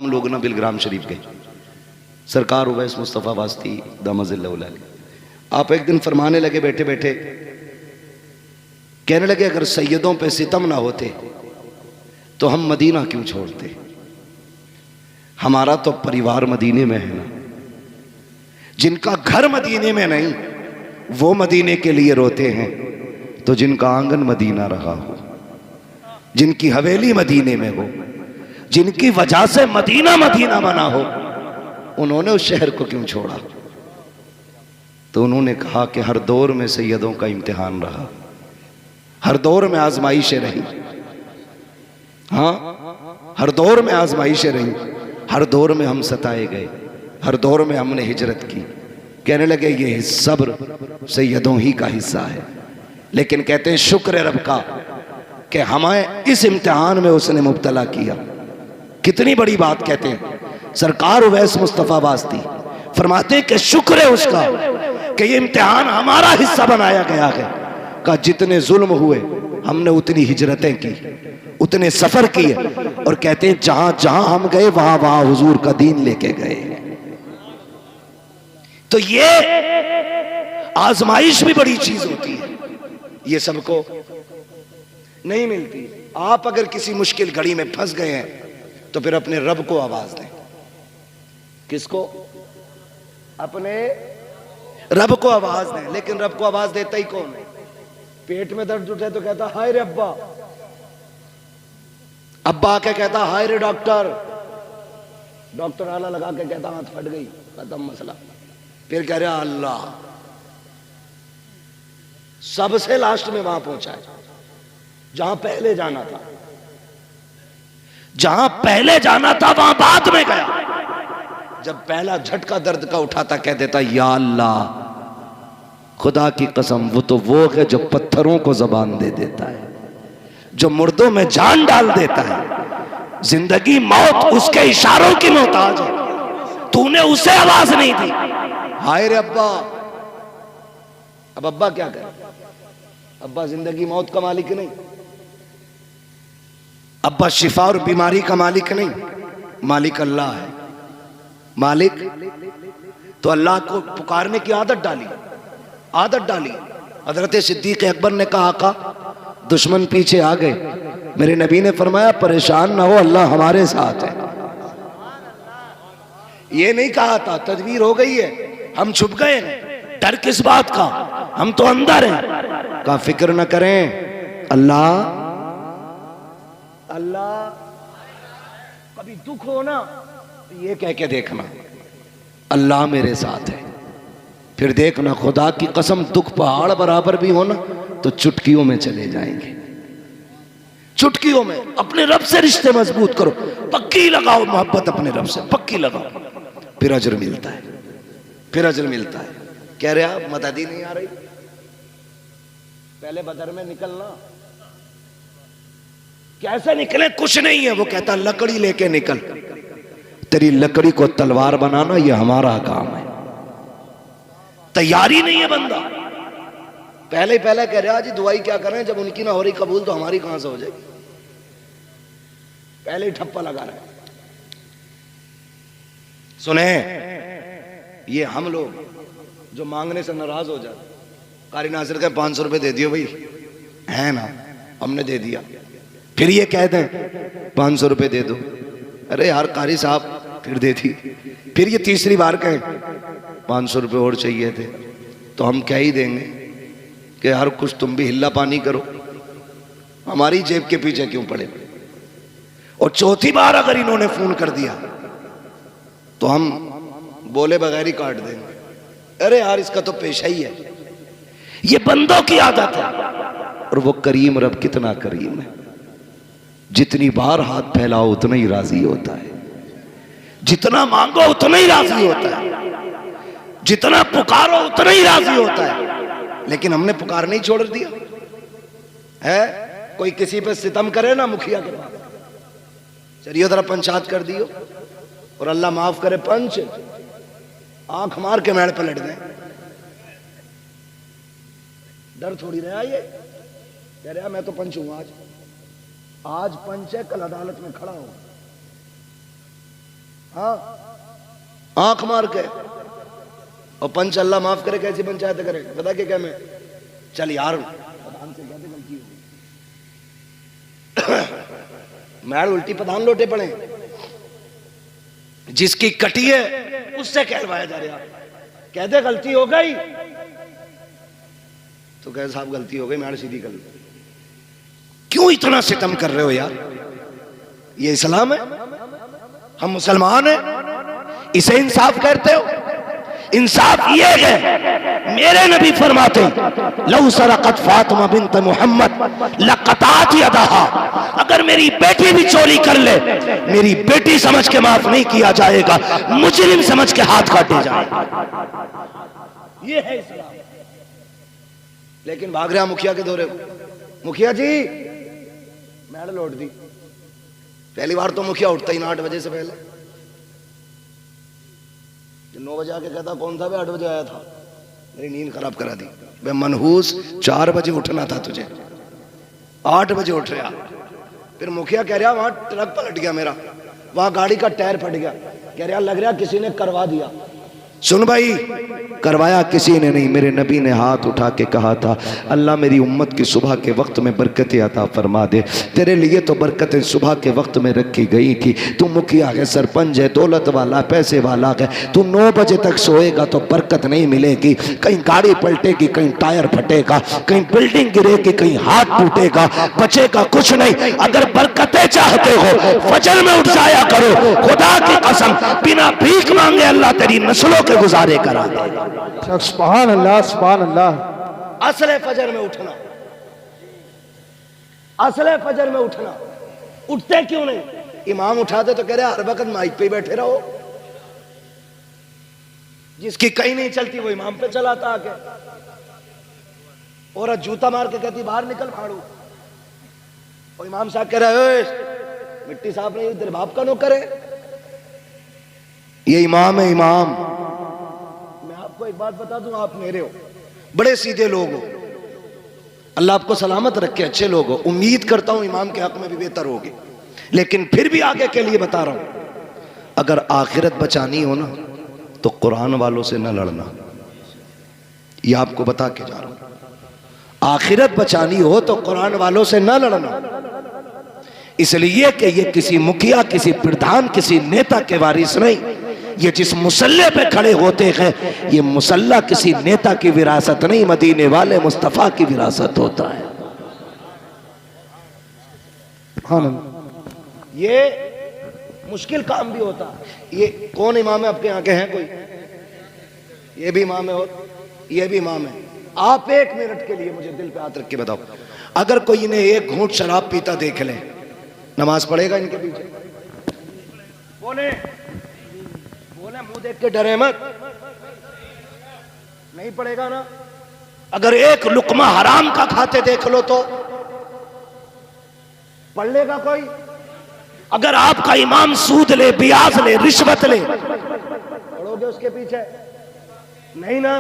हम लोग ना बिलग्राम शरीफ गए, सरकार उवैस मुस्तफ़ा वास्ती दामज़िल्लहुल, आप एक दिन फरमाने लगे बैठे बैठे, कहने लगे अगर सैयदों पे सितम ना होते तो हम मदीना क्यों छोड़ते, हमारा तो परिवार मदीने में है ना, जिनका घर मदीने में नहीं वो मदीने के लिए रोते हैं, तो जिनका आंगन मदीना रहा हो, जिनकी हवेली मदीने में हो, जिनकी वजह से मदीना मदीना बना हो, उन्होंने उस शहर को क्यों छोड़ा। तो उन्होंने कहा कि हर दौर में सैयदों का इम्तिहान रहा, हर दौर में आजमाइशें रही, हाँ हर दौर में आजमाइशें रही, हर दौर में हम सताए गए, हर दौर में हमने हिजरत की। कहने लगे ये सब्र सैयदों ही का हिस्सा है, लेकिन कहते हैं शुक्र रब का कि हमें इस इम्तिहान में उसने मुब्तला किया। कितनी बड़ी बात कहते हैं सरकार उवैस मुस्तफ़ा वास्ती फरमाते हैं कि शुक्र है उसका कि ये इम्तिहान हमारा हिस्सा बनाया गया है। का जितने जुल्म हुए हमने उतनी हिजरतें की, उतने सफर किए, और कहते हैं जहां जहां हम गए वहां वहां हुजूर का दीन लेके गए। तो ये आजमाइश भी बड़ी चीज होती है, ये सबको नहीं मिलती। आप अगर किसी मुश्किल घड़ी में फंस गए हैं तो फिर अपने रब को आवाज दें। किसको? अपने रब को आवाज दें। लेकिन रब को आवाज देता ही कौन है? पेट में दर्द उठे तो कहता हाय रे अब्बा, अब्बा आके कहता हाय रे डॉक्टर, डॉक्टर आला लगा के कहता हाथ फट गई, खत्म मसला। फिर कह रहा अल्लाह। सबसे लास्ट में वहां पहुंचा है जहां पहले जाना था, जहां पहले जाना था वहां बाद में गया। जब पहला झटका दर्द का उठाता कह देता या अल्लाह, खुदा की कसम वो है जो पत्थरों को जबान दे देता है, जो मुर्दों में जान डाल देता है। जिंदगी मौत उसके इशारों की मोहताज है, तूने उसे आवाज नहीं दी। हाय रे अब्बा। अब अब्बा क्या करे? अब्बा जिंदगी मौत का मालिक नहीं, अब्बा शिफा और बीमारी का मालिक नहीं, मालिक अल्लाह है। मालिक तो अल्लाह को पुकारने की आदत डाली, आदत डाली। हजरत सिद्दीक अकबर ने कहा आका दुश्मन पीछे आ गए, मेरे नबी ने फरमाया परेशान ना हो, अल्लाह हमारे साथ है। ये नहीं कहा था तदबीर हो गई है, हम छुप गए, डर किस बात का, हम तो अंदर हैं। का फिक्र न करें, अल्लाह अल्लाह। कभी दुख हो ना तो ये कह के देखना अल्लाह मेरे साथ है, फिर देखना खुदा की कसम दुख पहाड़ बराबर भी हो ना तो चुटकियों में चले जाएंगे। चुटकियों में अपने रब से रिश्ते मजबूत करो, पक्की लगाओ मोहब्बत अपने रब से, पक्की लगाओ, फिर अजर मिलता है, फिर अजर मिलता है। कह रहे आप मदद ही नहीं आ रही, पहले बदर में निकलना। कैसे निकले? कुछ नहीं है। वो कहता लकड़ी लेके निकल, तेरी लकड़ी को तलवार बनाना ये हमारा काम है। तैयारी नहीं है बंदा, पहले ही पहले कह रहा जी दुआई क्या करें, जब उनकी ना हो रही कबूल तो हमारी कहां से हो जाएगी। पहले ही ठप्पा लगा रहे हैं। सुने, ये हम लोग जो मांगने से नाराज हो जाते, कारी नासिर का 500 रुपए दे दियो भाई, है ना, हमने दे दिया। फिर ये कह दें 500 रुपए दे दो, अरे यार कारी साहब फिर दे दी। फिर ये तीसरी बार कहें 500 रुपए और चाहिए थे, तो हम क्या ही देंगे कि यार कुछ तुम भी हिल्ला पानी करो, हमारी जेब के पीछे क्यों पड़े। और चौथी बार अगर इन्होंने फोन कर दिया तो हम बोले बगैर ही काट देंगे, अरे यार इसका तो पेशा ही है। ये बंदों की आदत है। और वो करीम रब कितना करीम है, जितनी बार हाथ फैलाओ उतना ही राजी होता है, जितना मांगो उतना ही राजी होता है, जितना पुकारो उतना ही राजी होता है। लेकिन हमने पुकार नहीं छोड़ दिया है। कोई किसी पे सितम करे ना मुखिया के पास, चलिए जरा पंचायत कर दियो, और अल्लाह माफ करे पंच आंख मार के मेड़ पलट दें, डर थोड़ी रहा। ये कह रहा मैं तो पंच हूं, आज पंच है, कल अदालत में खड़ा हूं। हाँ, आंख मार के। और पंच अल्लाह माफ करे, कैसी पंचायत करे बता के क्या मैं, चल यार प्रधान से कहते गलती हो गई मैड उल्टी प्रधान लोटे पड़े, जिसकी कटी है उससे कहलवाया जा रहा, कहते गलती हो गई तो कहे साहब गलती हो गई, मैड सीधी कर लो। क्यों इतना सितम कर रहे हो यार, ये इस्लाम है, हम मुसलमान हैं, इसे इंसाफ कहते हो? इंसाफ ये है, मेरे नबी फरमाते लौ सरकत फातिमा बिन्त मोहम्मद लक़तात यदहा, अगर मेरी बेटी भी चोरी कर ले, मेरी बेटी समझ के माफ नहीं किया जाएगा, मुजरिम समझ के हाथ काटे जाएगा। ये है इस्लाम। लेकिन भाग रहा मुखिया के दौरे, मुखिया जी मैड लौट दी। पहली बार तो मुखिया उठता ही ना 8 बजे से पहले, 9 बजे आके कहता कौन था, 8 बजे आया था, मेरी नींद खराब करा दी। मैं मनहूस 4 बजे उठना था तुझे, 8 बजे उठ रहा। फिर मुखिया कह रहा वहां ट्रक पलट गया मेरा, वहां गाड़ी का टायर फट गया, कह रहा लग रहा किसी ने करवा दिया। सुन भाई, करवाया किसी ने नहीं, मेरे नबी ने हाथ उठा के कहा था अल्लाह मेरी उम्मत की सुबह के वक्त में बरकतें अता फरमा दे, तेरे लिए तो बरकतें सुबह के वक्त में रखी गई थी। तू मुखिया है, सरपंच है, दौलत वाला, पैसे वाला है, तू 9 बजे तक सोएगा तो बरकत नहीं मिलेगी। कहीं गाड़ी पलटेगी, कहीं टायर फटेगा, कहीं बिल्डिंग गिरेगी, कहीं हाथ टूटेगा, बचेगा कुछ नहीं। अगर बरकतें चाहते हो फजर में उठ जाया करो, खुदा की कसम बिना भीख मांगे अल्लाह तेरी नस्लों के गुजारे करा दे। सुभान अल्लाह, सुभान अल्लाह। असले फजर में उठना, असले फजर में उठना। उठते क्यों नहीं? इमाम उठाते तो कह रहे हर वक्त माइक पे बैठे रहो, जिसकी कहीं नहीं चलती वो इमाम पे चलाता आके, औरत जूता मार के कहती बाहर निकल फाड़ू, और इमाम साहब कह रहे मिट्टी साफ नहीं, तेरे बाप का नौकर है, ये इमाम है इमाम। मैं आपको एक बात बता दूं, आप मेरे हो, बड़े सीधे लोग हो, अल्लाह आपको सलामत रखे, अच्छे लोग हो, उम्मीद करता हूं इमाम के हक में भी बेहतर होगी। लेकिन फिर भी आगे के लिए बता रहा हूं, अगर आखिरत बचानी हो ना तो कुरान वालों से न लड़ना, ये आपको बता के जा रहा हूं। आखिरत बचानी हो तो कुरान वालों से न लड़ना, इसलिए कि ये किसी मुखिया, किसी प्रधान, किसी नेता के वारिस नहीं। ये जिस मुसल्ले पे खड़े होते हैं, ये मुसल्ला किसी नेता की विरासत नहीं, मदीने वाले मुस्तफा की विरासत होता है। ये मुश्किल काम भी होता है। ये कौन इमाम है आपके यहाँ के हैं कोई? ये भी इमाम है और ये भी इमाम है। आप 1 मिनट के लिए मुझे दिल पे हाथ रख के बताओ, अगर कोई इन्हें 1 घूंट शराब पीता देख ले, नमाज पढ़ेगा इनके पीछे? बोले बोले, मुंह देख के डरे मत, नहीं पढ़ेगा ना। अगर 1 लुकमा हराम का खाते देख लो तो पढ़ लेगा कोई? अगर आपका इमाम सूद ले, ब्याज ले, रिश्वत ले, पढ़ोगे उसके पीछे? नहीं ना,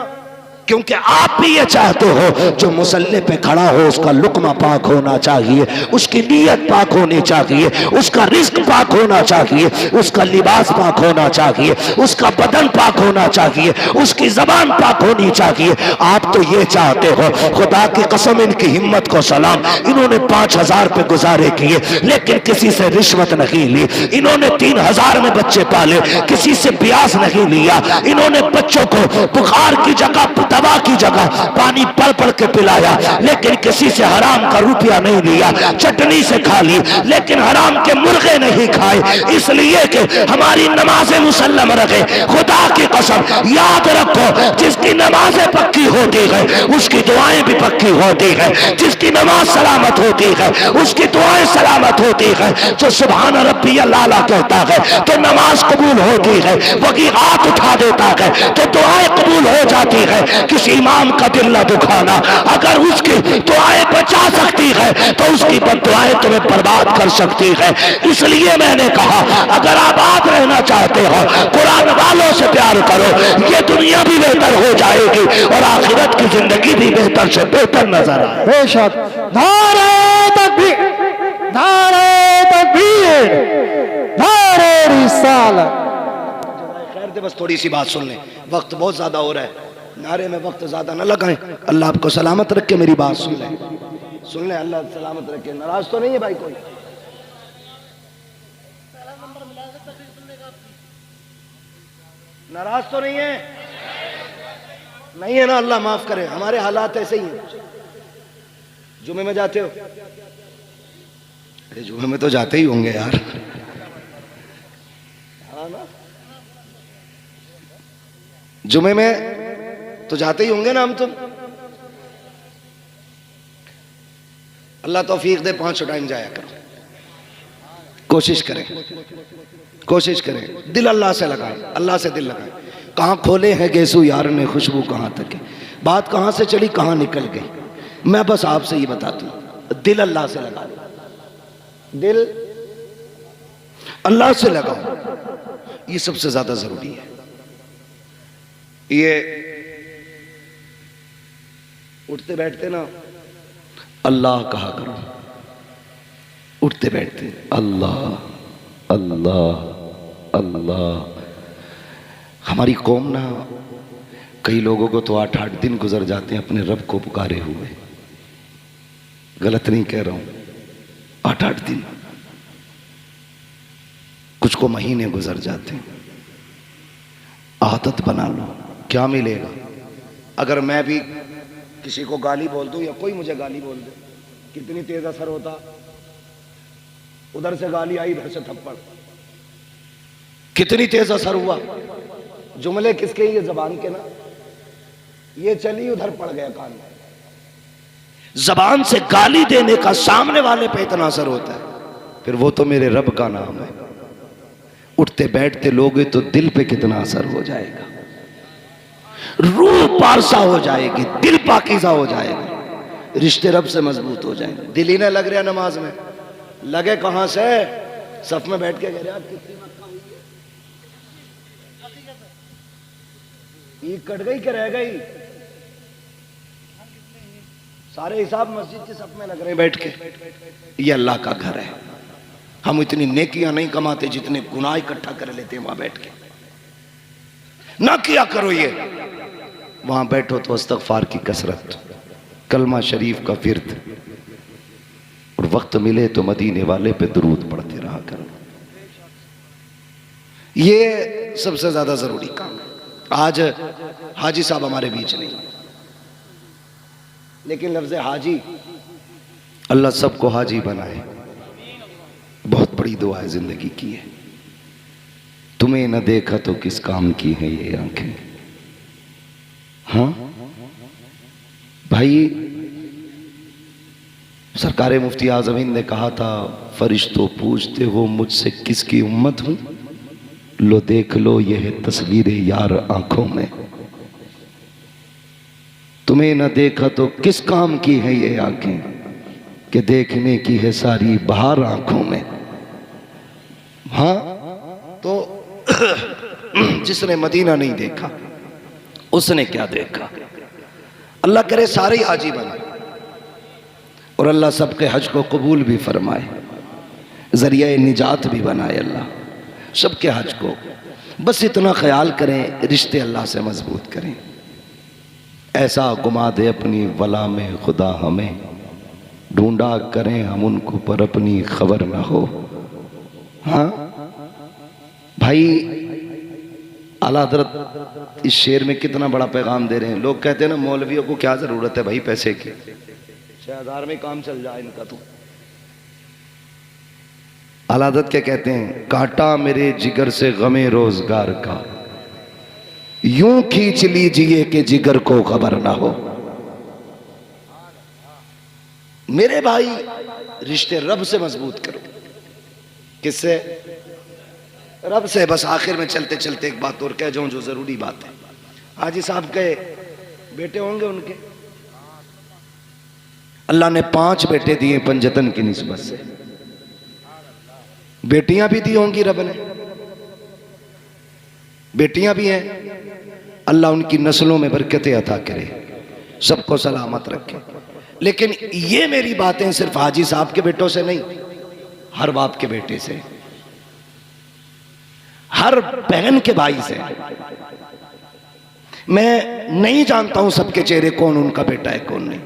क्योंकि आप भी ये चाहते हो जो मुसल्ले पे खड़ा हो उसका लुकमा पाक होना चाहिए, उसकी नीयत पाक होनी चाहिए, उसका रिस्क पाक होना चाहिए, उसका लिबास पाक होना चाहिए, उसका बदन पाक होना चाहिए, उसकी जबान पाक होनी चाहिए। आप तो ये चाहते हो। खुदा की कसम, इनकी हिम्मत को सलाम, इन्होंने 5000 रुपए गुजारे किए लेकिन किसी से रिश्वत नहीं ली। इन्होंने 3000 में बच्चे पाले, किसी से ब्याज नहीं लिया। इन्होंने बच्चों को बुखार की जगह, दवा की जगह पानी पल पल के पिलाया, लेकिन किसी से हराम का रुपया नहीं लिया। चटनी से खा ली लेकिन हराम के मुर्गे नहीं खाए, इसलिए कि हमारी नमाजें मुसल्लम रखे। खुदा की कसम याद रखो, जिसकी नमाजें पक्की होती है उसकी दुआएं भी पक्की होती है। जिसकी नमाज सलामत होती है उसकी दुआएं सलामत होती है। जो सुभान रब्बी अल्लाह कहता है तो नमाज कबूल होती है, वही हाथ उठा देता है तो दुआएं कबूल हो जाती है। किसी इमाम का दिल न दुखाना, अगर उसकी दुआएं बचा सकती है तो उसकी बददुआएं तुम्हें बर्बाद कर सकती है। इसलिए मैंने कहा, अगर आबाद रहना चाहते हो कुरान वालों से प्यार करो, ये दुनिया भी बेहतर हो जाएगी और आखिरत की जिंदगी भी बेहतर से बेहतर नजर आए। बेशक। नारे तकबीर, नारे तकबीर, नारे रिसालत। थे, बस थोड़ी सी बात सुन लें, वक्त बहुत ज़्यादा हो रहा है, नारे में वक्त ज़्यादा न लगाएं। अल्लाह आपको सलामत रखे, मेरी बात सुन लें, सुन लें, अल्लाह सलामत रखे। नाराज तो नहीं है भाई कोई? नाराज तो नहीं है? नहीं है ना? अल्लाह माफ करे, हमारे हालात ऐसे ही हैं। जुमे में जाते हो? अरे जुमे में तो जाते ही होंगे यार, हाँ ना? जुमे में तो जाते ही होंगे ना हम तुम। अल्लाह तौफीक दे, 5 टाइम जाया करो, कोशिश करें, कोशिश करें, दिल अल्लाह से लगाएं, अल्लाह से दिल लगाएं। कहाँ खोले हैं गेसू यार ने खुशबू कहाँ तक है, बात कहाँ से चली कहाँ निकल गई। मैं बस आपसे ये बताता हूँ, दिल अल्लाह से लगा लो, दिल अल्लाह से लगाओ, ये सबसे ज्यादा जरूरी है। ये उठते बैठते ना अल्लाह कहा करो, उठते बैठते अल्लाह अल्लाह अल्लाह। हमारी कौम ना, कई लोगों को तो 8-8 दिन गुजर जाते हैं अपने रब को पुकारे हुए, गलत नहीं कह रहा हूं, 8-8 दिन, कुछ को महीने गुजर जाते हैं। आदत बना लो, क्या मिलेगा? अगर मैं भी किसी को गाली बोल दूं या कोई मुझे गाली बोल दे, कितनी तेज असर होता। उधर से गाली आई, इधर से थप्पड़, कितनी तेज असर हुआ। जुमले किसके? ये जबान के ना, ये चली उधर पड़ गया कान में। जबान से गाली देने का सामने वाले पे इतना असर होता है, फिर वो तो मेरे रब का नाम है। उठते बैठते लोगे तो दिल पे कितना असर हो जाएगा, रूह पारसा हो जाएगी, दिल पाकीज़ा हो जाएगा, रिश्ते रब से मजबूत हो जाएंगे। दिल ही ना लग रहा नमाज में, लगे कहां से? सफ में बैठ के कह रहे आप कितनी मक्का हुई है, ईद कट गई कि रह गई? सारे हिसाब मस्जिद के सफ में लग रहे हैं बैठ के। ये अल्लाह का घर है, हम इतनी नेकियां नहीं कमाते जितने गुनाह इकट्ठा कर लेते हैं वहां बैठ के। ना किया करो ये, वहां बैठो तो इस्तगफार की कसरत, कलमा शरीफ का फिर्द, और वक्त मिले तो मदीने वाले पे दुरूद पढ़ते रहा करो। ये सबसे ज्यादा जरूरी काम है। आज हाजी साहब हमारे बीच नहीं, लेकिन लफ्ज हाजी, अल्लाह सबको हाजी बनाए, बहुत बड़ी दुआ है जिंदगी की है। तुम्हें न देखा तो किस काम की है ये आंखें। हाँ भाई, सरकार मुफ्ती आज़म हिंद ने कहा था, फरिश्तों पूछते हो मुझसे किसकी उम्मत हूं, लो देख लो ये है तस्वीर यार आंखों में। तुम्हें न देखा तो किस काम की है ये आंखें, कि देखने की है सारी बहार आंखों में। हाँ तो जिसने मदीना नहीं देखा उसने क्या देखा। अल्लाह करे सारे हाजी बने, और अल्लाह सबके हज को कबूल भी फरमाए, जरिया निजात भी बनाए अल्लाह सबके हज को। बस इतना ख्याल करें, रिश्ते अल्लाह से मजबूत करें। ऐसा घुमा दे अपनी वला में खुदा हमें, ढूंढा करें हम उनको पर अपनी खबर ना हो। हाँ भाई, आला हज़रत इस शेर में कितना बड़ा पैगाम दे रहे हैं। लोग कहते हैं ना मौलवियों को क्या जरूरत है भाई पैसे की, 6000 में काम चल जाए इनका। तो आला हज़रत क्या कहते हैं, कांटा मेरे जिगर से गमे रोजगार का, यूं खींच लीजिए कि जिगर को खबर ना हो। मेरे भाई रिश्ते रब से मजबूत करो। किससे? रब से। बस आखिर में चलते चलते एक बात और कह जाऊं जो जरूरी बात है। हाजी साहब के बेटे होंगे उनके, अल्लाह ने 5 बेटे दिए पंजतन की निस्बत से, बेटियां भी दी होंगी रब ने, बेटियां भी हैं। अल्लाह उनकी नस्लों में बरकतें अता करे, सबको सलामत रखे। लेकिन ये मेरी बातें सिर्फ हाजी साहब के बेटों से नहीं, हर बाप के बेटे से, हर बहन के भाई से। मैं नहीं जानता हूं सबके चेहरे कौन उनका बेटा है कौन नहीं,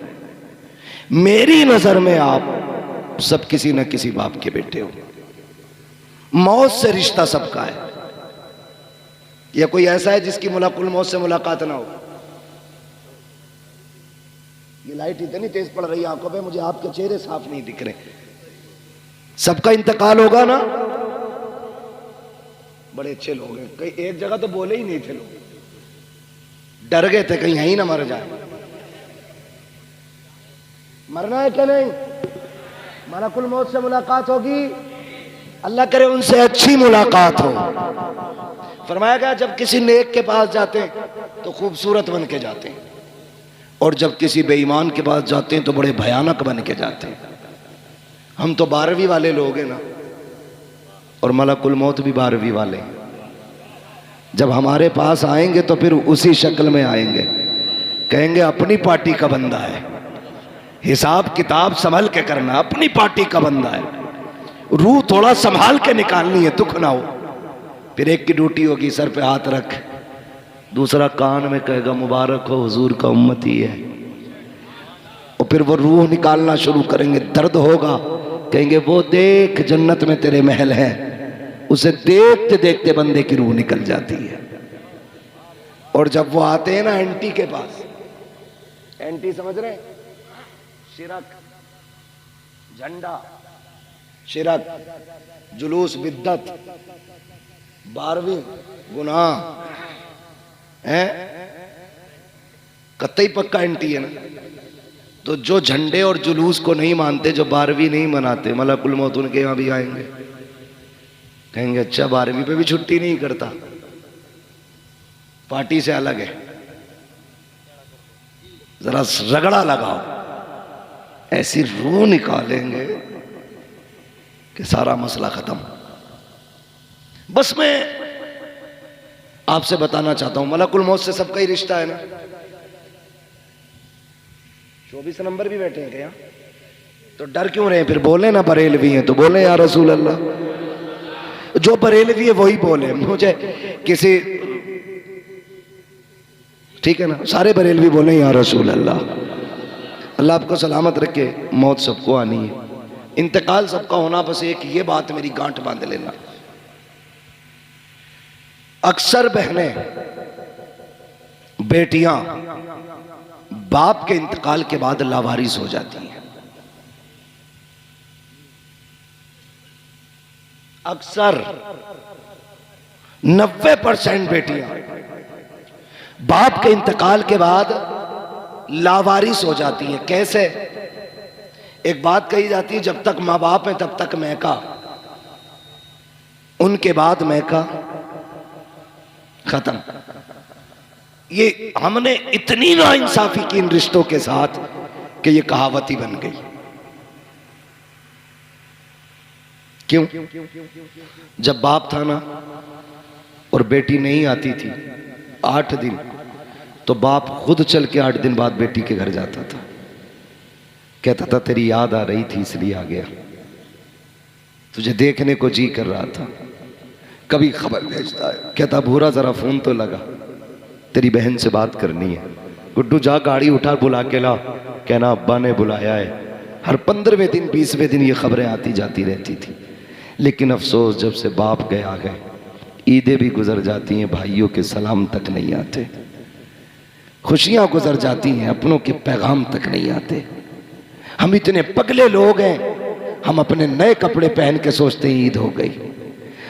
मेरी नजर में आप सब किसी न किसी बाप के बेटे हो। मौत से रिश्ता सबका है, या कोई ऐसा है जिसकी मुलाकुल मौत से मुलाकात ना हो? ये लाइट इतनी तेज पड़ रही है आंखों पे, मुझे आपके चेहरे साफ नहीं दिख रहे। सबका इंतकाल होगा ना। बड़े अच्छे लोग हैं, कई एक जगह तो बोले ही नहीं थे लोग, डर गए थे कहीं यहीं ना मर जाए। मरना है क्या नहीं? मलकुल मौत से मुलाकात होगी, अल्लाह करे उनसे अच्छी मुलाकात हो। फरमाया गया जब किसी नेक के पास जाते हैं तो खूबसूरत बन के जाते हैं, और जब किसी बेईमान के पास जाते हैं तो बड़े भयानक बन के जाते हैं। हम तो 12वीं वाले लोग हैं ना, और मलकुल मौत भी 12वीं वाले हैं। जब हमारे पास आएंगे तो फिर उसी शक्ल में आएंगे, कहेंगे अपनी पार्टी का बंदा है, हिसाब किताब संभल के करना, अपनी पार्टी का बंदा है, रूह थोड़ा संभाल के निकालनी है, दुख ना हो। फिर एक की ड्यूटी होगी सर पे हाथ रख, दूसरा कान में कहेगा मुबारक हो हुजूर का उम्मती है, और फिर वो रूह निकालना शुरू करेंगे, दर्द होगा, कहेंगे वो देख जन्नत में तेरे महल हैं, उसे देखते देखते बंदे की रूह निकल जाती है। और जब वो आते हैं ना एंटी के पास, एंटी समझ रहे हैं? शिरक, झंडा, शिरक, जुलूस, बिद्दत, 12वीं गुनाह है, कतई पक्का एंटी है ना। तो जो झंडे और जुलूस को नहीं मानते, जो 12वीं नहीं मनाते, मलकुल मौत उनके यहां भी आएंगे, कहेंगे अच्छा 12वीं पे भी छुट्टी नहीं करता, पार्टी से अलग है, जरा रगड़ा लगाओ। ऐसी रूह निकालेंगे कि सारा मसला खत्म। बस मैं आपसे बताना चाहता हूं मलकुल मौत से सबका ही रिश्ता है ना। 24 नंबर भी बैठे हैं क्या? तो डर क्यों रहे हैं? फिर बोले ना बरेलवी हैं तो बोले या रसूल अल्लाह। जो बरेलवी है वही बोले, मुझे किसी, ठीक है ना, सारे बरेलवी बोले या रसूल अल्लाह। अल्लाह आपको सलामत रखे। मौत सबको आनी है, इंतकाल सबका होना, बस एक ये बात मेरी गांठ बांध लेना। अक्सर बहनें, बेटियां बाप के इंतकाल के बाद लावारिस हो जाती हैं। अक्सर 90% बेटियां बाप के इंतकाल के बाद लावारिस हो जाती हैं। कैसे? एक बात कही जाती है, जब तक मां बाप हैं तब तक मैका, उनके बाद मैका खत्म। ये हमने इतनी नाइंसाफी की इन रिश्तों के साथ कि ये कहावत ही बन गई। क्यों? जब बाप था ना और बेटी नहीं आती थी 8 दिन, तो बाप खुद चल के 8 दिन बाद बेटी के घर जाता था, कहता था तेरी याद आ रही थी इसलिए आ गया, तुझे देखने को जी कर रहा था। कभी खबर भेजता है, कहता भूरा जरा फोन तो लगा, तेरी बहन से बात करनी है। गुड्डू जा गाड़ी उठा बुला के ला, कहना अब्बा ने बुलाया है। हर 15वें दिन 20वें दिन ये खबरें आती जाती रहती थी। लेकिन अफसोस जब से बाप गया गए, ईदें भी गुजर जाती हैं, भाइयों के सलाम तक नहीं आते, खुशियां गुजर जाती हैं, अपनों के पैगाम तक नहीं आते। हम इतने पगले लोग हैं, हम अपने नए कपड़े पहन के सोचते हैं ईद हो गई,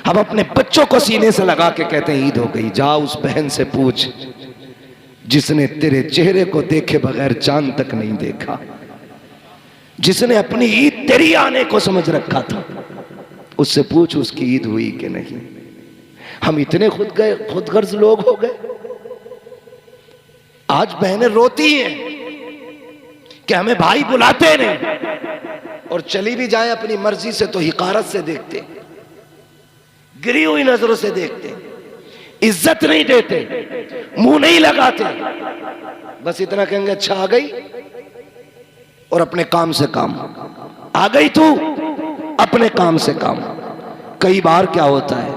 हम अपने बच्चों को सीने से लगा के कहते हैं ईद हो गई। जा उस बहन से पूछ जिसने तेरे चेहरे को देखे बगैर चांद तक नहीं देखा, जिसने अपनी ईद तेरी आने को समझ रखा था, उससे पूछ उसकी ईद हुई कि नहीं। हम इतने खुद गर्ज लोग हो गए। आज बहनें रोती हैं कि हमें भाई बुलाते नहीं, और चली भी जाए अपनी मर्जी से तो हिकारत से देखते, गिरी हुई नजरों से देखते, इज्जत नहीं देते, मुंह नहीं लगाते, बस इतना कहेंगे अच्छा आ गई, और अपने काम से काम। आ गई तू, अपने काम से काम। कई बार क्या होता है,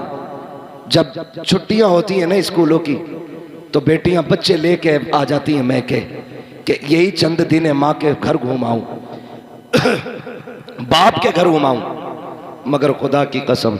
जब छुट्टियां होती हैं ना स्कूलों की, तो बेटियां बच्चे लेके आ जाती हैं मैके कि यही चंद दिन है, माँ के घर घुमाऊं बाप के घर घुमाऊं। मगर खुदा की कसम,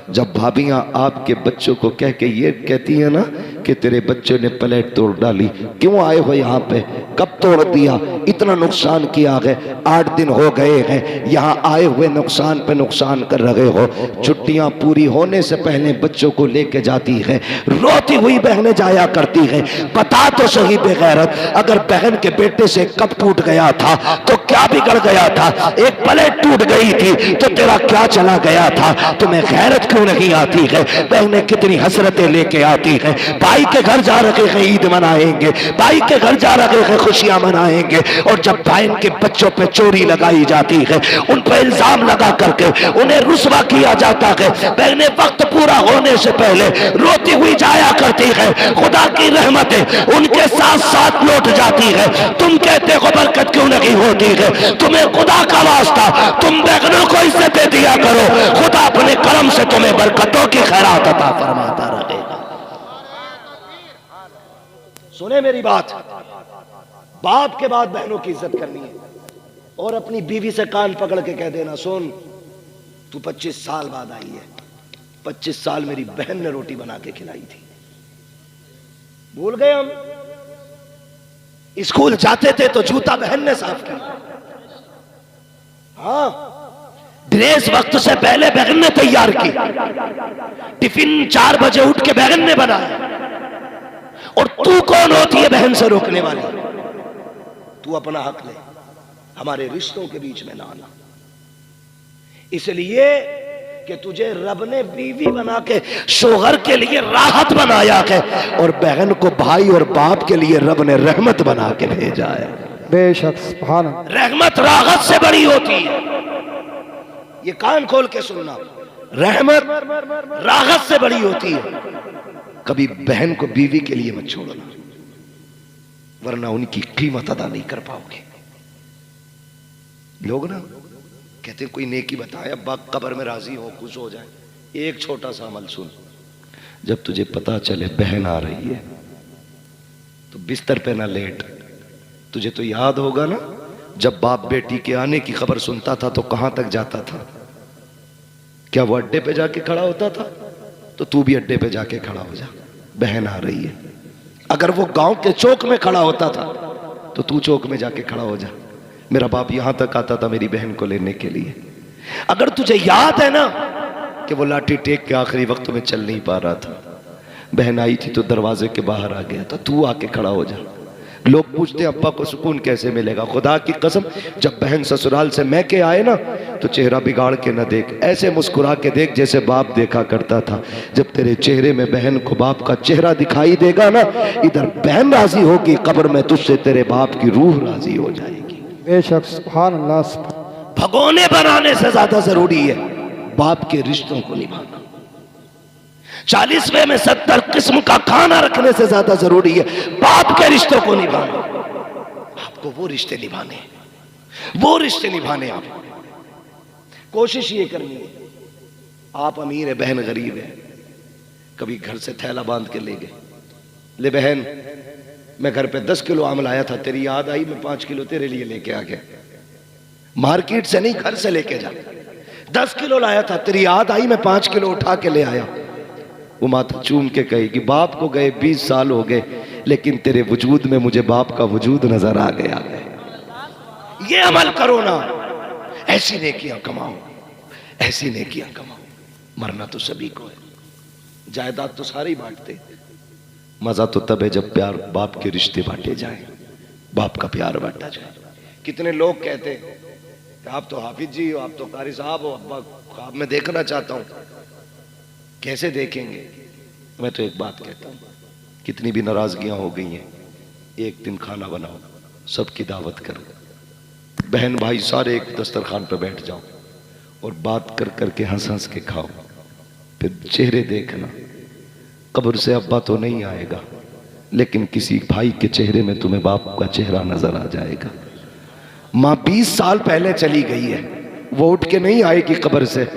जब भाभियां आपके बच्चों को कह के ये कहती है ना कि तेरे बच्चे ने प्लेट तोड़ डाली, क्यों आए हो यहाँ पे, कब तोड़ दिया, इतना नुकसान किया है, 8 दिन हो गए हैं यहाँ आए हुए, नुकसान पे नुकसान कर रहे हो। छुट्टियां पूरी होने से पहले बच्चों को लेके जाती है, रोती हुई बहनें जाया करती हैं। बता तो सही बेगैरत, अगर बहन के बेटे से कब टूट गया था तो क्या बिगड़ गया था, एक प्लेट टूट गई थी तो तेरा क्या चला गया था, तुम्हें गैरत क्यों नहीं आती है। बहनें कितनी हसरतें लेके आती हैं, भाई के घर जा रहे हैं ईद मनाएंगे, भाई के घर जा रहे हैं खुशियां मनाएंगे, और जब बहन के बच्चों पे चोरी लगाई जाती है, उन पर इल्जाम लगा करके उन्हें रुस्वा किया जाता है, बहनें वक्त पूरा होने से पहले रोती हुई जाया करती है। खुदा की रहमतें उनके साथ साथ लौट जाती है। तुम कहते हो बरकत क्यों नहीं होती है, तुम्हें खुदा का वास्ता, तुम बहनों को इज्जत दिया करो, खुदा अपने करम से तुम्हें बरकतों की खैरात अता फरमाता रहेगा। सुने मेरी बात, बाप के बाद बहनों की इज्जत करनी है, और अपनी बीवी से कान पकड़ के कह देना, सुन तू 25 साल बाद आई है, 25 साल मेरी बहन ने रोटी बना के खिलाई थी। भूल गए हम, स्कूल जाते थे तो जूता बहन ने साफ किया, हाँ, ड्रेस वक्त से पहले बहन ने तैयार की, टिफिन 4 बजे उठ के बहन ने बनाया। और तू कौन होती है बहन से रोकने वाली? तू अपना हक ले, हमारे रिश्तों के बीच में ना आना। इसलिए कि तुझे रब ने बीवी बना के शोहर के लिए राहत बनाया है, और बहन को भाई और बाप के लिए रब ने रहमत बना के भेजा है। बेशक सुभान अल्लाह। रहमत राहत से बड़ी होती है, ये कान खोल के सुनना, रहमत राहत से बड़ी होती है। कभी बहन को बीवी के लिए मत छोड़ना, वरना उनकी कीमत अदा नहीं कर पाओगे। लोग ना कहते हैं कोई नेकी बताए, अब्बा कब्र में राजी हो, खुश हो जाए। एक छोटा सा अमल सुन, जब तुझे पता चले बहन आ रही है तो बिस्तर पे ना लेट। तुझे तो याद होगा ना, जब बाप बेटी के आने की खबर सुनता था तो कहां तक जाता था? क्या वो अड्डे पे जाके खड़ा होता था? तो तू भी अड्डे पे जाके खड़ा हो जा, बहन आ रही है। अगर वो गांव के चौक में खड़ा होता था तो तू चौक में जाके खड़ा हो जा, मेरा बाप यहां तक आता था मेरी बहन को लेने के लिए। अगर तुझे याद है ना कि वो लाठी टेक के आखिरी वक्त में चल नहीं पा रहा था, बहन आई थी तो दरवाजे के बाहर आ गया था, तू आके खड़ा हो जा। लोग पूछते हैं अब्बा को सुकून कैसे मिलेगा? खुदा की कसम, जब बहन ससुराल से मैके आए ना तो चेहरा बिगाड़ के न देख, ऐसे मुस्कुरा के देख जैसे बाप देखा करता था। जब तेरे चेहरे में बहन को बाप का चेहरा दिखाई देगा ना, इधर बहन राजी होगी, कब्र में तुझसे तेरे बाप की रूह राजी हो जाएगी। बेशक सुभान अल्लाह। भगोने बनाने से ज्यादा जरूरी है बाप के रिश्तों को निभाना। 40वें में 70 किस्म का खाना रखने से ज्यादा जरूरी है बाप के रिश्तों को निभाना। आपको वो रिश्ते निभाने हैं, वो रिश्ते निभाने। आप कोशिश ये करनी है, आप अमीर है, बहन गरीब है, कभी घर से थैला बांध के ले गए, ले बहन मैं घर पे 10 किलो आम लाया था, तेरी याद आई, मैं 5 किलो तेरे लिए लेके आ गया। मार्केट से नहीं, घर से लेके जा। 10 किलो लाया था, तेरी याद आई, मैं 5 किलो उठा के ले आया। वो माथा चूम के कहेगी बाप को गए 20 साल हो गए, लेकिन तेरे वजूद में मुझे बाप का वजूद नजर आ गया। ये अमल करो ना, ऐसी नेकियां कमाओ, ऐसी नेकियां कमाओ। मरना तो सभी को है, जायदाद तो सारे ही बांटते, मजा तो तब है जब प्यार बाप के रिश्ते बांटे जाए, बाप का प्यार बांटा जाए। कितने लोग कहते हैं आप तो हाफिज जी हो, आप तो कारी साहब हो, अब्बा ख्वाब में देखना चाहता हूं। कैसे देखेंगे? मैं तो एक बात कहता हूं, कितनी भी नाराजगियां हो गई हैं, एक दिन खाना बनाओ, सबकी दावत करो, बहन भाई सारे एक दस्तरखान पर बैठ जाओ और बात कर करके हंस हंस के खाओ। फिर चेहरे देखना, कब्र से अब्बा तो नहीं आएगा, लेकिन किसी भाई के चेहरे में तुम्हें बाप का चेहरा नजर आ जाएगा। माँ 20 साल पहले चली गई है, वो उठ के नहीं आएगी कब्र से,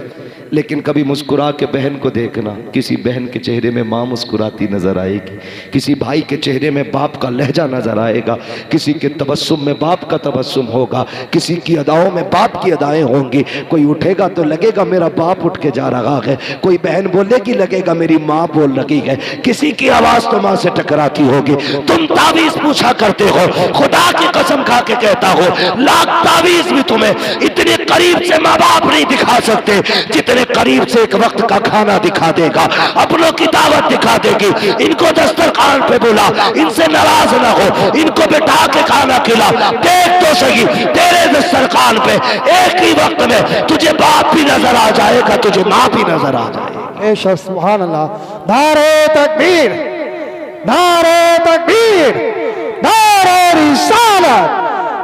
लेकिन कभी मुस्कुरा के बहन को देखना, किसी बहन के चेहरे में माँ मुस्कुराती नजर आएगी, किसी भाई के चेहरे में बाप का लहजा नजर आएगा, किसी के तबस्सुम में बाप का तबस्सुम होगा, किसी की अदाओं में बाप की अदाएं होंगी। कोई उठेगा तो लगेगा मेरा बाप उठ के जा रहा है, कोई बहन बोलेगी लगेगा मेरी माँ बोल रही है, किसी की आवाज तो माँ से टकराती होगी। तुम तावीज पूछा करते हो, खुदा की कसम खा के कहता हो, लाख तावीज भी तुम्हें इतने करीब से माँ बाप नहीं दिखा सकते जितने करीब से एक वक्त का खाना दिखा देगा, अपनों की दावत दिखा देगी। इनको दस्तरखान पे बुला, इनसे नाराज ना हो, इनको बिठा के खाना खिला, देख तो सही तेरे दस्तरखान पे एक ही वक्त में तुझे बाप भी नजर आ जाएगा, तुझे माँ भी नजर आ जाएगी। बेशक सुभान अल्लाह। नारे तकबीर, नारे तकबीर, नारे रिसालत,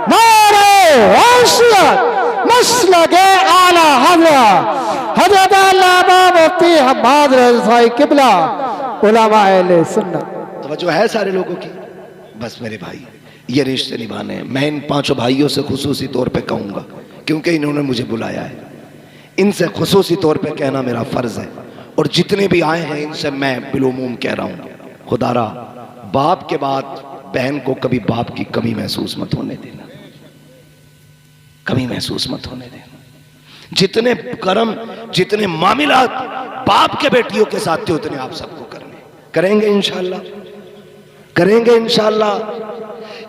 नारे गौसियत, मसलके आला हज़रत अल्लामा मुफ्ती हम्माद रज़ाई किबला उलमा अहले सुन्नत। तवज्जो है सारे लोगों की? बस मेरे भाई, ये रिश्ते निभाने हैं। मैं इन पांचों भाइयों से खुसूसी तौर पे कहूँगा क्योंकि इन्होंने मुझे बुलाया है, इनसे खुसूसी तौर पे कहना मेरा फर्ज है। और जितने भी आए हैं इनसे मैं बिलुमूम कह रहा हूँ, खुदारा बाप के बाद बहन को कभी बाप की कमी महसूस मत होने देना, कमी महसूस मत होने देना। जितने कर्म, जितने मामलात बाप के बेटियों के साथ थे उतने आप सबको करने, करेंगे इंशाअल्लाह, करेंगे इंशाअल्लाह।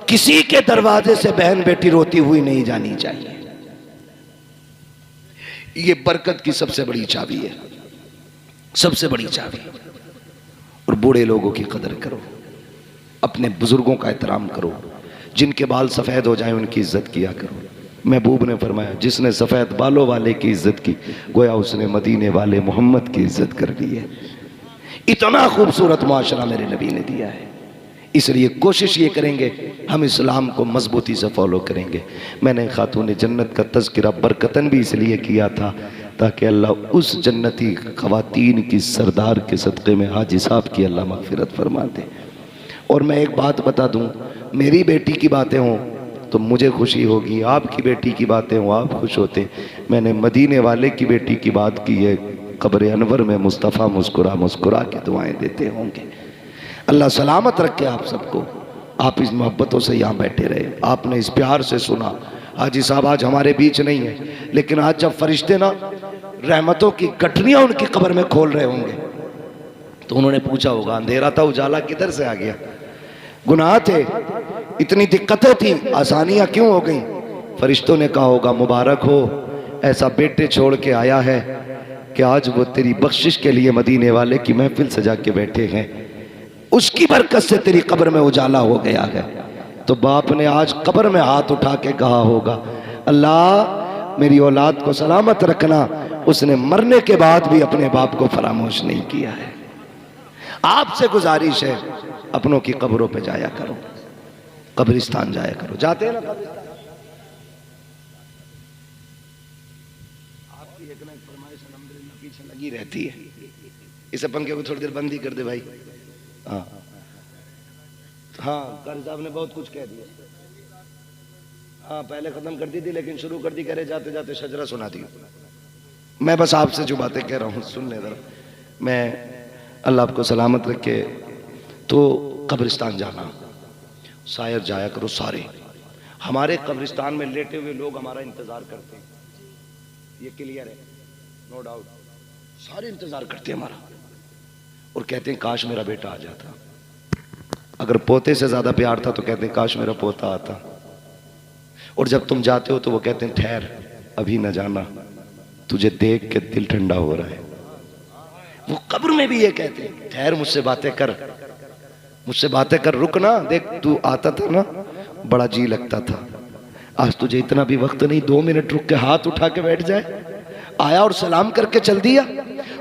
किसी के दरवाजे से बहन बेटी रोती हुई नहीं जानी चाहिए, ये बरकत की सबसे बड़ी चाबी है, सबसे बड़ी चाबी। और बूढ़े लोगों की कदर करो, अपने बुजुर्गों का एहतराम करो, जिनके बाल सफ़ेद हो जाए उनकी इज्जत किया करो। महबूब ने फरमाया, जिसने सफ़ेद बालों वाले की इज्जत की गोया उसने मदीने वाले मोहम्मद की इज्जत कर ली है। इतना खूबसूरत मुआशरा मेरे नबी ने दिया है, इसलिए कोशिश ये करेंगे हम इस्लाम को मजबूती से फॉलो करेंगे। मैंने खातून जन्नत का तज़किरा बरकतन भी इसलिए किया था ताकि अल्लाह उस जन्नती ख़वातीन की सरदार के सदक़े में हाजी साहब की अल्लाह मग़फ़िरत फरमा दे। और मैं एक बात बता दूं, मेरी बेटी की बातें हों तो मुझे खुशी होगी, आपकी बेटी की बातें हों आप खुश होते। मैंने मदीने वाले की बेटी की बात की है, कब्र अनवर में मुस्तफ़ा मुस्कुरा मुस्कुरा के दुआएं देते होंगे। अल्लाह सलामत रखे आप सबको, आप इस मोहब्बतों से यहाँ बैठे रहे, आपने इस प्यार से सुना। हाजी साहब आज हमारे बीच नहीं है, लेकिन आज जब फरिश्ते ना रहमतों की गठरियाँ उनकी कब्र में खोल रहे होंगे तो उन्होंने पूछा होगा, अंधेरा था उजाला किधर से आ गया, गुनाह थे, इतनी दिक्कतें थी, आसानियाँ क्यों हो गई? फरिश्तों ने कहा होगा, मुबारक हो, ऐसा बेटे छोड़ के आया है कि आज वो तेरी बख्शिश के लिए मदीने वाले की महफिल सजा के बैठे हैं, उसकी बरकत से तेरी कब्र में उजाला हो गया है। तो बाप ने आज कब्र में हाथ उठा के कहा होगा, अल्लाह मेरी औलाद को सलामत रखना। उसने मरने के बाद भी अपने बाप को फरामोश नहीं किया है। आपसे गुजारिश है, अपनों की कब्रों पे जाया करो, कब्रिस्तान जाया करो। जाते हैं ना कब्रिस्तान? आपकी एक ना एक फरमाइश अल्हम्दुलिल्लाह पीछे लगी रहती है। इस पंखे को थोड़ी देर बंद ही कर दे भाई। हाँ हाँ, कारी साहब ने बहुत कुछ कह दिया। हाँ पहले खत्म कर दी थी लेकिन शुरू कर दी, कह रहे जाते जाते शजरा सुना दी। मैं बस आपसे जो बातें कह रहा हूँ सुन ले जरा। मैं अल्लाह आपको सलामत रखे। तो कब्रिस्तान जाना, शायर जाया करो सारे। हमारे कब्रिस्तान में लेटे हुए लोग हमारा इंतजार करते हैं, ये क्लियर है, नो डाउट। सारे इंतजार करते हैं हमारा और कहते हैं काश मेरा बेटा आ जाता। अगर पोते से ज्यादा प्यार था तो कहते हैं काश मेरा पोता आता। और जब तुम जाते हो तो वो कहते हैं ठहर, अभी न जाना, तुझे देख के दिल ठंडा हो रहा है। वो कब्र में भी ये कहते हैं ठहर, मुझसे बातें कर, मुझसे बातें कर, रुक ना, देख तू आता था ना बड़ा जी लगता था, आज तुझे इतना भी वक्त नहीं, 2 मिनट रुक के हाथ उठा के बैठ जाए। आया और सलाम करके चल दिया।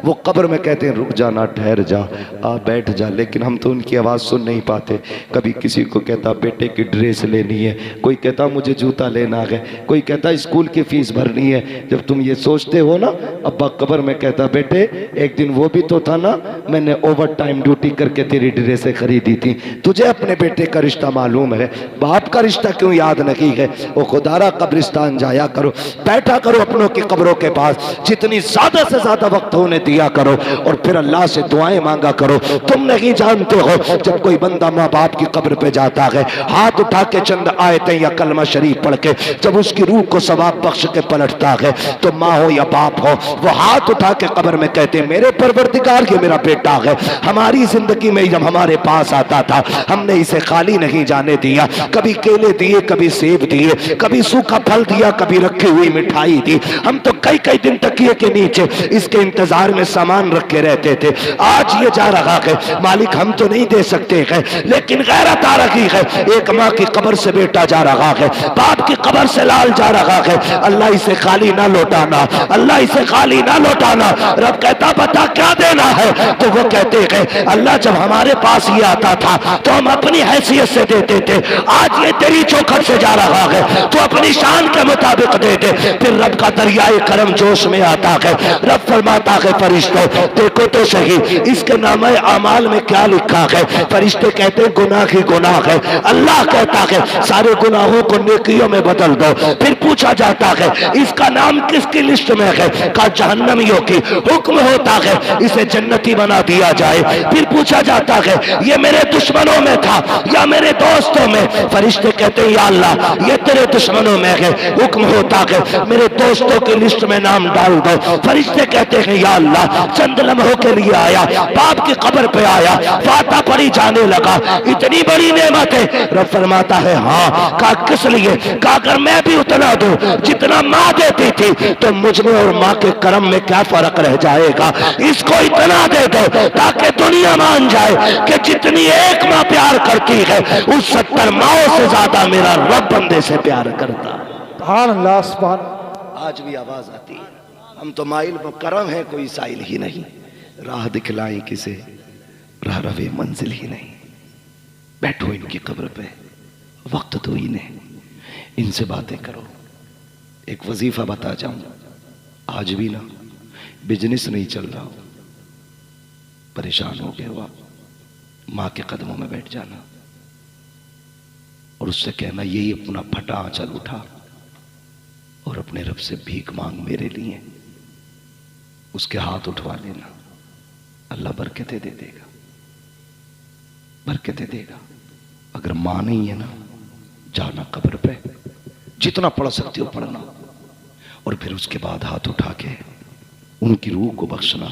वो कब्र में कहते हैं रुक जाना, ठहर जा, आ बैठ जा, लेकिन हम तो उनकी आवाज़ सुन नहीं पाते। कभी किसी को कहता बेटे की ड्रेस लेनी है, कोई कहता मुझे जूता लेना है, कोई कहता स्कूल की फीस भरनी है। जब तुम ये सोचते हो ना, अब्बा कब्र में कहता बेटे एक दिन वो भी तो था ना, मैंने ओवर टाइम ड्यूटी करके तेरी ड्रेसें खरीदी थी। तुझे अपने बेटे का रिश्ता मालूम है, बाप का रिश्ता क्यों याद नहीं है? वो खुदारा कब्रिस्तान जाया करो, बैठा करो अपनों की कब्रों के पास, जितनी ज्यादा से ज्यादा वक्त होने दिया करो, और फिर अल्लाह से दुआएं मांगा करो। तुम नहीं जानते हो, जब कोई बंदा माँ बाप की कब्र पे जाता है, हाथ उठा के चंद आयतें या कलमा शरीफ पढ़ के जब उसकी रूह को सवाब बख्श के पलटता है, तो माँ हो या बाप हो, वो हाथ उठा के कब्र में कहते हैं मेरे परवरदिगार ये मेरा बेटा है, हमारी जिंदगी में जब हमारे पास आता था हमने इसे खाली नहीं जाने दिया, कभी केले दिए, कभी सेब दिए, कभी सूखा फल दिया, कभी रखी हुई मिठाई दी। हम तो कई कई दिन तकिए के नीचे इसके इंतजार में सामान रख के रहते थे। आज ये जा रहा है, मालिक हम तो नहीं दे सकते हैं, लेकिन गैरत आ रही है। एक माँ की कब्र से बेटा जा रहा है, बाप की कब्र से लाल जा रहा है। अल्लाह इसे खाली ना लौटाना, अल्लाह इसे खाली ना लौटाना। रब कहता बता क्या देना है? तो वो कहते हैं अल्लाह जब हमारे पास ये आता था तो हम अपनी हैसियत से देते थे, आज ये तेरी चौखट से जा रहा है तो अपनी शान के मुताबिक दे दे। फिर रब का दरियाए करम जोश में आता है। रब फरमाता है फरिश्तों देखो तो सही इसके नामे अमाल में क्या लिखा है। फरिश्ते कहते हैं गुनाह ही गुनाह है। अल्लाह कहता है सारे गुनाहों को नेकियों में बदल दो। फिर पूछा जाता है इसका नाम किसकी लिस्ट में है? का जहन्नमियों की। हुक्म होता है इसे जन्नती बना दिया जाए। फिर पूछा जाता है ये मेरे दुश्मनों में था या मेरे दोस्तों में? फरिश्ते कहते हैं या अल्लाह ये तेरे दुश्मनों में है। हुक्म होता है मेरे दोस्तों की लिस्ट में नाम डाल दो। फरिश्ते कहते हैं या अल्लाह चंद लम्हों के लिए आया, बाप की कब्र पे आया, फाता पड़ी जाने लगा, इतनी बड़ी नेमत है। रब फरमाता है हाँ। कहा किस लिए? कहा अगर मैं भी उतना दूं जितना माँ देती थी तो मुझ में और माँ के कर्म में क्या फर्क रह जाएगा? इसको इतना दे दो ताकि दुनिया मान जाए कि जितनी एक माँ प्यार करती है उस 70 माओं से ज्यादा मेरा रब बंदे से प्यार करता है। सुभान अल्लाह, सुभान। आज भी आवाज आती है हम तो माइल करम है कोई साइल ही नहीं, राह दिखलाई किसे राह रवे मंजिल ही नहीं। बैठो इनकी कब्र पे, वक्त दो इन्हें, इनसे बातें करो। एक वजीफा बता जाऊं, आज भी ना बिजनेस नहीं चल रहा हो, परेशान हो गए हो आप, माँ के कदमों में बैठ जाना और उससे कहना यही अपना फटा आंचल उठा और अपने रब से भीख मांग मेरे लिए। उसके हाथ उठवा लेना, अल्लाह बरकतें दे देगा, बरकतें देगा। अगर मां नहीं है ना, जाना कब्र पे, जितना पढ़ सकते हो पढ़ना, और फिर उसके बाद हाथ उठा के उनकी रूह को बख्शना।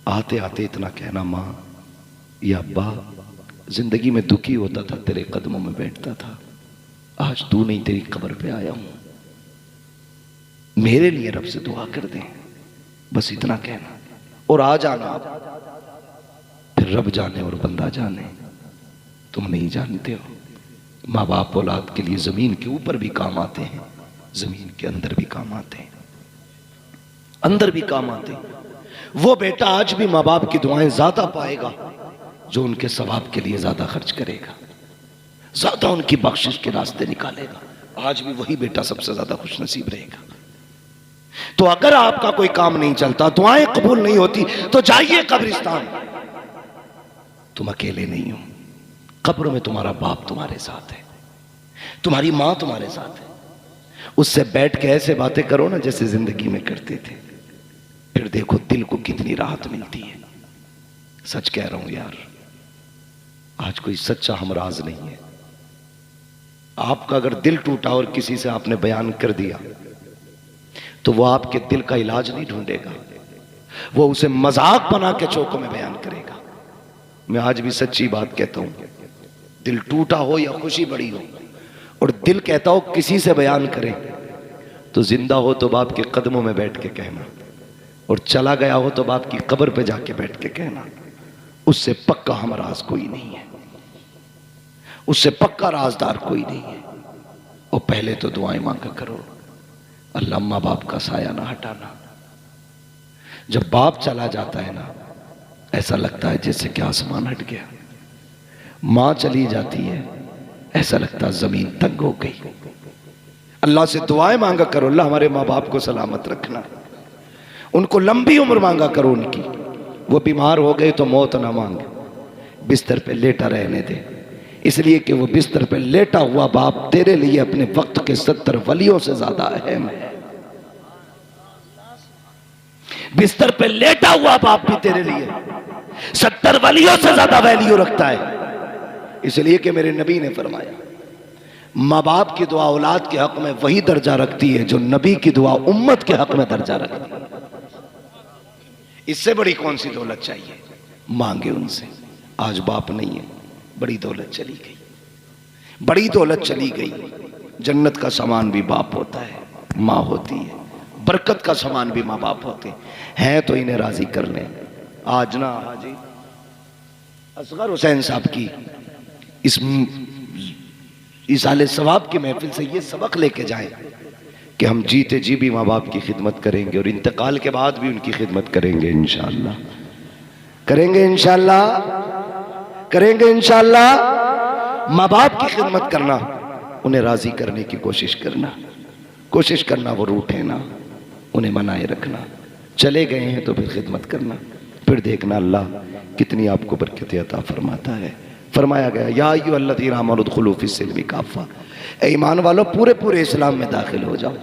आते आते इतना कहना मां या अब्बा जिंदगी में दुखी होता था, तेरे कदमों में बैठता था, आज तू नहीं तेरी कब्र पे आया हूं, मेरे लिए रब से दुआ कर दे। बस इतना कहना और आ जाना। फिर रब जाने और बंदा जाने, तुम नहीं जानते हो। माँ बाप औलाद के लिए जमीन के ऊपर भी काम आते हैं, जमीन के अंदर भी काम आते हैं, अंदर भी काम आते हैं। वो बेटा आज भी माँ बाप की दुआएं ज्यादा पाएगा जो उनके सवाब के लिए ज्यादा खर्च करेगा, ज्यादा उनकी बख्शिश के रास्ते निकालेगा। आज भी वही बेटा सबसे ज्यादा खुश नसीब रहेगा। तो अगर आपका कोई काम नहीं चलता, दुआएं कबूल नहीं होती, तो जाइए कब्रिस्तान। तुम अकेले नहीं हो, कब्र में तुम्हारा बाप तुम्हारे साथ है, तुम्हारी मां तुम्हारे साथ है। उससे बैठ के ऐसे बातें करो ना जैसे जिंदगी में करते थे, फिर देखो दिल को कितनी राहत मिलती है। सच कह रहा हूं यार, आज कोई सच्चा हमराज नहीं है। आपका अगर दिल टूटा और किसी से आपने बयान कर दिया तो वो आपके दिल का इलाज नहीं ढूंढेगा, वो उसे मजाक बना के चौकों में बयान करेगा। मैं आज भी सच्ची बात कहता हूं, दिल टूटा हो या खुशी बड़ी हो और दिल कहता हो किसी से बयान करें, तो जिंदा हो तो बाप के कदमों में बैठ के कहना, और चला गया हो तो बाप की कब्र पे जाके बैठ के कहना। उससे पक्का हमराज कोई नहीं है, उससे पक्का राजदार कोई नहीं है। और पहले तो दुआएं मांगा करो, अल्लाह माँ बाप का साया ना हटाना। जब बाप चला जाता है ना, ऐसा लगता है जैसे कि आसमान हट गया। माँ चली जाती है, ऐसा लगता है जमीन तंग हो गई। अल्लाह से दुआएं मांगा करो, अल्लाह हमारे माँ बाप को सलामत रखना, उनको लंबी उम्र मांगा करो उनकी। वो बीमार हो गए तो मौत ना मांगे, बिस्तर पे लेटा रहने दे, इसलिए कि वो बिस्तर पे लेटा हुआ बाप तेरे लिए अपने वक्त के 70 वलियों से ज्यादा अहम है। बिस्तर पे लेटा हुआ बाप भी तेरे लिए 70 वलियों से ज्यादा वैल्यू रखता है। इसलिए कि मेरे नबी ने फरमाया, माँ बाप की दुआ औलाद के हक में वही दर्जा रखती है जो नबी की दुआ उम्मत के हक में दर्जा रखती है। इससे बड़ी कौन सी दौलत चाहिए? मांगे उनसे। आज बाप नहीं है, बड़ी दौलत चली गई, बड़ी दौलत चली गई। जन्नत का सामान भी बाप होता है, माँ होती है। बरकत का सामान भी माँ बाप होते हैं, तो इन्हें राजी करने। आज ना हाजी असगर हुसैन साहब की इस आले सवाब की महफिल से ये सबक लेके जाएं कि हम जीते जी भी माँ बाप की खिदमत करेंगे और इंतकाल के बाद भी उनकी खिदमत करेंगे इंशाअल्लाह, करेंगे इंशाअल्लाह, करेंगे इंशाअल्लाह। माँ बाप की खिदमत करना, उन्हें राजी करने की कोशिश करना, वो रूठे ना, उन्हें मनाए रखना। चले गए हैं तो फिर खिदमत करना, फिर देखना अल्लाह कितनी आपको बरकत अता फरमाता है। फरमाया गया, या अय्युहल्लज़ीना आमनू उदखुलू फ़िस्सिल्मि काफ़ा, ए ईमान वालों पूरे पूरे इस्लाम में दाखिल हो जाओ।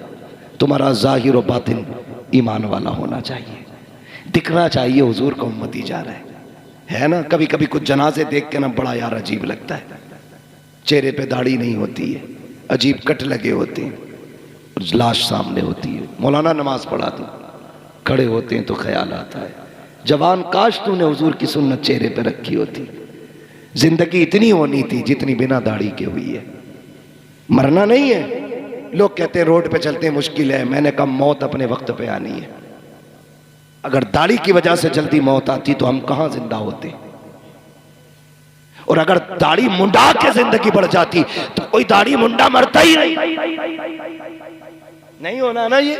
तुम्हारा ज़ाहिर और बातिन ईमान वाला होना चाहिए, दिखना चाहिए हुजूर का उम्मती जा रहा है ना। कभी कभी कुछ जनाजे देख के ना बड़ा यार अजीब लगता है, चेहरे पे दाढ़ी नहीं होती है, अजीब कट लगे होते हैं, लाश सामने होती है। मौलाना नमाज पढ़ाते खड़े होते हैं तो ख्याल आता है, जवान काश तूने हुजूर की सुन्नत चेहरे पे रखी होती। जिंदगी इतनी होनी थी जितनी बिना दाढ़ी के हुई है। मरना नहीं है। लोग कहते हैं रोड पे चलते मुश्किल है, मैंने कहा मौत अपने वक्त पे आनी है। अगर दाढ़ी की वजह से जल्दी मौत आती तो हम कहां जिंदा होते, और अगर दाढ़ी मुंडा के जिंदगी बढ़ जाती तो कोई दाढ़ी मुंडा मरता ही नहीं होना ना। ये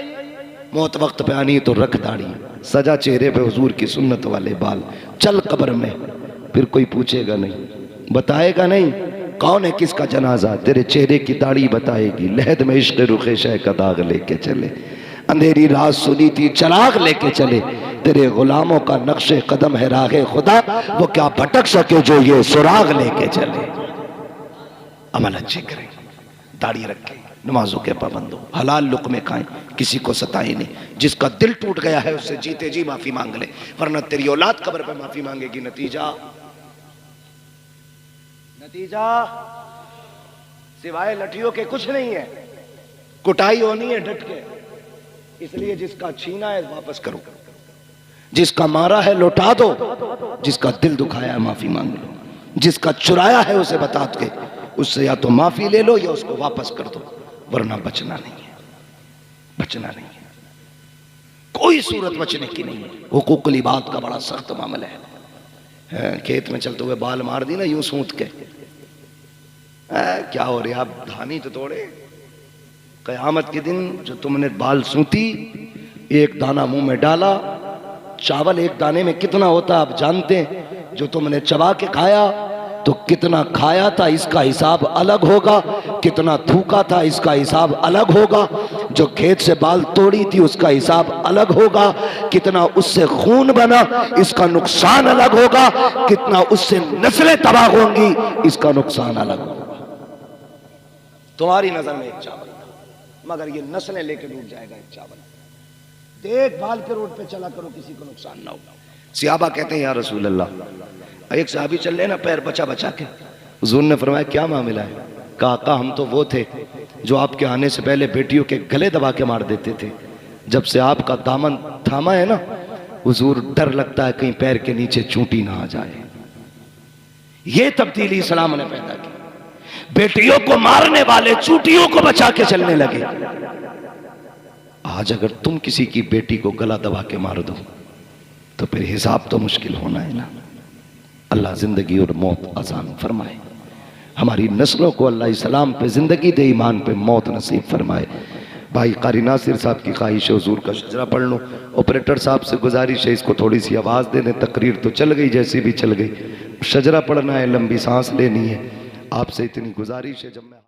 मौत वक्त पे आनी तो रख दाढ़ी, सजा चेहरे पे हुजूर की सुन्नत वाले बाल, चल कब्र में, फिर कोई पूछेगा नहीं, बताएगा नहीं कौन है किसका जनाजा, तेरे चेहरे की दाढ़ी बताएगी। लहद में इश्क़ रुखे शह का दाग लेके चले, अंधेरी रात सुनी थी चराग लेके चले, तेरे गुलामों का नक्शे कदम है राहे खुदा, वो क्या भटक सके जो ये सुराग लेके चले। अमल अच्छे करें, दाढ़ी रखें, नमाजों के पाबंद हो, हलाल लुक़्मे खाएं, किसी को सताएं नहीं। जिसका दिल टूट गया है उससे जीते जी माफी मांग ले, वरना तेरी औलाद कब्र पे माफी मांगेगी। नतीजा सिवाय लठियों के कुछ नहीं है, कुटाई होनी है डट के। इसलिए जिसका छीना है वापस करो, जिसका मारा है लौटा दो, जिसका दिल दुखाया है माफी मांग लो, जिसका चुराया है उसे बता के उससे या तो माफी ले लो या उसको वापस कर दो, वरना बचना नहीं है, बचना नहीं है। कोई सूरत बचने की नहीं है। हुकूकुल इबाद का बड़ा सख्त मामला है। खेत में चलते हुए बाल मार दी ना यूं सूत के, क्या हो रहा, आप धानी तो तोड़े। कयामत के दिन जो तुमने बाल सूती, एक दाना मुंह में डाला, चावल एक दाने में कितना होता आप जानते हैं, जो तुमने चबा के खाया तो कितना खाया था इसका हिसाब अलग होगा, कितना थूका था इसका हिसाब अलग होगा, जो खेत से बाल तोड़ी थी उसका हिसाब अलग होगा, कितना उससे खून बना इसका नुकसान अलग होगा, कितना उससे नस्लें तबाह होंगी इसका नुकसान अलग होगा। तुम्हारी नजर में एक चावल मगर ये नस्लें लेके डूब जाएगा एक चावल। देखभाल के रोड पे चला करो, किसी को नुकसान ना हो। सियाबा कहते हैं या रसूल अल्लाह, एक सहाबी चल रहे ना पैर बचा बचा के, हुजूर ने फरमाया क्या मामला है? कहा हम तो वो थे जो आपके आने से पहले बेटियों के गले दबा के मार देते थे, जब से आपका दामन थामा है ना हुजूर डर लगता है कहीं पैर के नीचे चूंटी ना आ जाए। ये तब्दीली इस्लाम ने पैदा की, बेटियों को मारने वाले चूंटियों को बचा के चलने लगे। आज अगर तुम किसी की बेटी को गला दबा के मार दो तो फिर हिसाब तो मुश्किल होना है ना। अल्लाह जिंदगी और मौत आसान फरमाए, हमारी नस्लों को अल्लाह इस्लाम पे जिंदगी दे, ईमान पे मौत नसीब फरमाए। भाई कारी नासिर साहब की ख्वाहिश है हुजूर का शजरा पढ़ लो। ऑपरेटर साहब से गुजारिश है इसको थोड़ी सी आवाज़ दे दें। तकरीर तो चल गई जैसी भी चल गई, शजरा पढ़ना है, लंबी सांस लेनी है। आपसे इतनी गुजारिश है जब मैं